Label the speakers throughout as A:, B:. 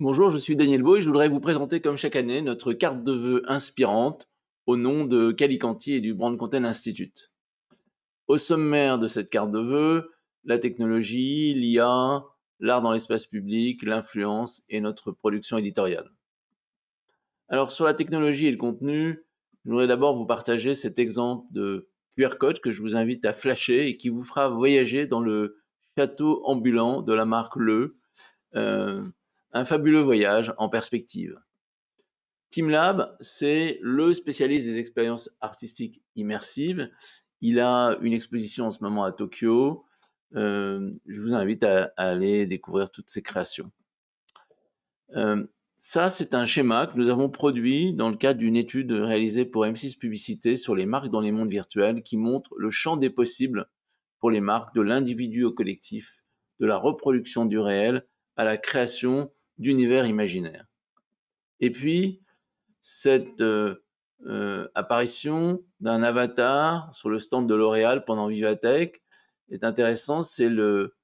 A: Bonjour, je suis Daniel Beau et je voudrais vous présenter comme chaque année notre carte de vœux inspirante au nom de Calicanti et du Brand Content Institute. Au sommaire de cette carte de vœux, la technologie, l'IA, l'art dans l'espace public, l'influence et notre production éditoriale. Alors sur la technologie et le contenu, je voudrais d'abord vous partager cet exemple de QR code que je vous invite à flasher et qui vous fera voyager dans le château ambulant de la marque euh, un fabuleux voyage en perspective. TeamLab, c'est le spécialiste des expériences artistiques immersives. Il a une exposition en ce moment à Tokyo. Je vous invite à aller découvrir toutes ses créations. Euh, Ça, c'est un schéma que nous avons produit dans le cadre d'une étude réalisée pour M6 Publicité sur les marques dans les mondes virtuels qui montre le champ des possibles pour les marques, de l'individu au collectif, de la reproduction du réel à la création d'univers imaginaires. Et puis, cette apparition d'un avatar sur le stand de L'Oréal pendant Vivatech est intéressant. C'est le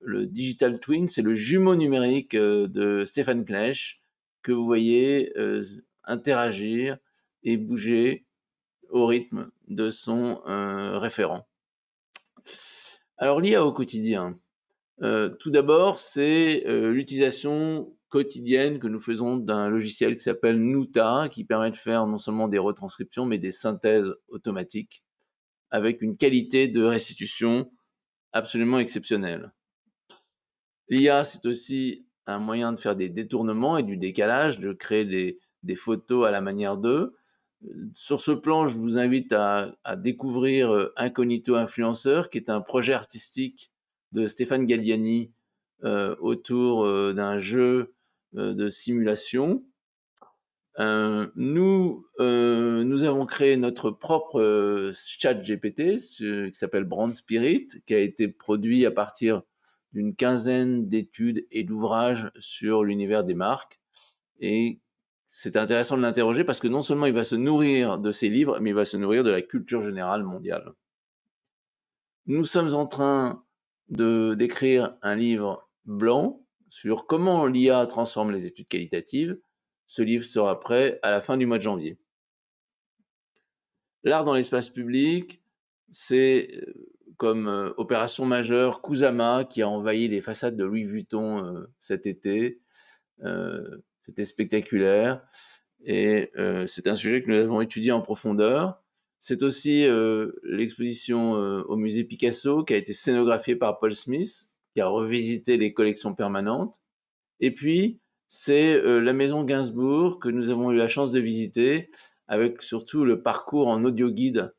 A: digital twin, c'est le jumeau numérique de Stéphane Knech que vous voyez interagir et bouger au rythme de son référent. Alors l'IA au quotidien. Tout d'abord, c'est l'utilisation quotidienne que nous faisons d'un logiciel qui s'appelle Nuta, qui permet de faire non seulement des retranscriptions, mais des synthèses automatiques avec une qualité de restitution absolument exceptionnelle. L'IA, c'est aussi un moyen de faire des détournements et du décalage, de créer des photos à la manière d'eux. Sur ce plan, je vous invite à découvrir Incognito Influenceur, qui est un projet artistique de Stéphane Galliani autour d'un jeu de simulation. Nous avons créé notre propre chat GPT qui s'appelle Brand Spirit, qui a été produit à partir d'une quinzaine d'études et d'ouvrages sur l'univers des marques. Et c'est intéressant de l'interroger parce que non seulement il va se nourrir de ses livres, mais il va se nourrir de la culture générale mondiale. Nous sommes en train d'écrire un livre blanc sur comment l'IA transforme les études qualitatives. Ce livre sera prêt à la fin du mois de janvier. L'art dans l'espace public, c'est comme opération majeure Kusama qui a envahi les façades de Louis Vuitton cet été. C'était spectaculaire et c'est un sujet que nous avons étudié en profondeur. C'est aussi l'exposition au musée Picasso qui a été scénographiée par Paul Smith, qui a revisité les collections permanentes. Et puis, c'est la maison Gainsbourg que nous avons eu la chance de visiter, avec surtout le parcours en audio guide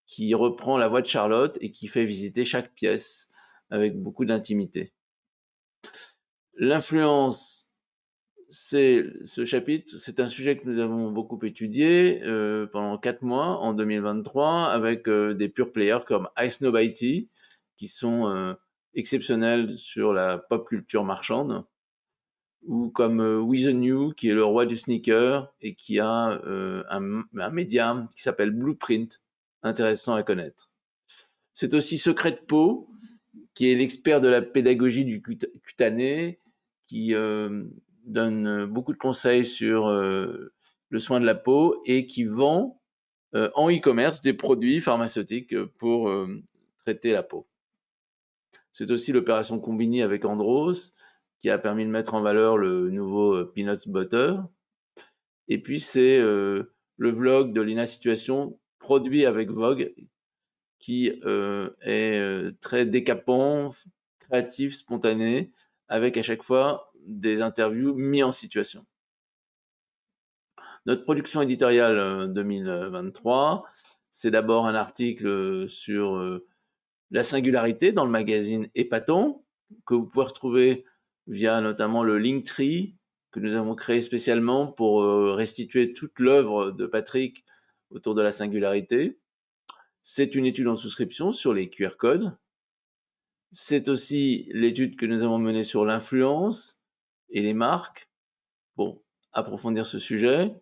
A: qui reprend la voix de Charlotte et qui fait visiter chaque pièce avec beaucoup d'intimité. L'influence, c'est ce chapitre, c'est un sujet que nous avons beaucoup étudié pendant 4 mois en 2023 avec des pure players comme Ice Nobody qui sont exceptionnels sur la pop culture marchande ou comme We the New qui est le roi du sneaker et qui a un média qui s'appelle Blueprint, intéressant à connaître. C'est aussi Secret de Peau qui est l'expert de la pédagogie du cutané, qui donne beaucoup de conseils sur le soin de la peau et qui vend en e-commerce des produits pharmaceutiques pour traiter la peau. C'est aussi l'opération Combini avec Andros qui a permis de mettre en valeur le nouveau Peanuts Butter. Et puis c'est le vlog de Lina Situation produit avec Vogue qui est très décapant, créatif, spontané, avec à chaque fois des interviews mis en situation. Notre production éditoriale 2023, c'est d'abord un article sur la singularité dans le magazine Épatant, que vous pouvez retrouver via notamment le Linktree, que nous avons créé spécialement pour restituer toute l'œuvre de Patrick autour de la singularité. C'est une étude en souscription sur les QR codes. C'est aussi l'étude que nous avons menée sur l'influence et les marques pour approfondir ce sujet.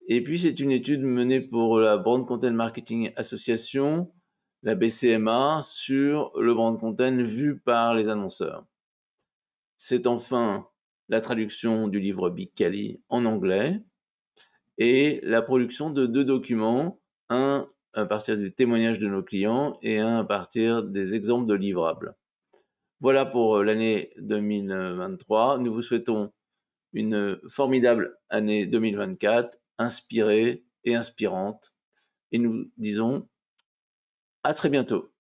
A: Et puis, c'est une étude menée pour la Brand Content Marketing Association, la BCMA, sur le brand content vu par les annonceurs. C'est enfin la traduction du livre Big Cali en anglais et la production de 2 documents, un à partir du témoignage de nos clients et un à partir des exemples de livrables. Voilà pour l'année 2023. Nous vous souhaitons une formidable année 2024, inspirée et inspirante. Et nous disons à très bientôt.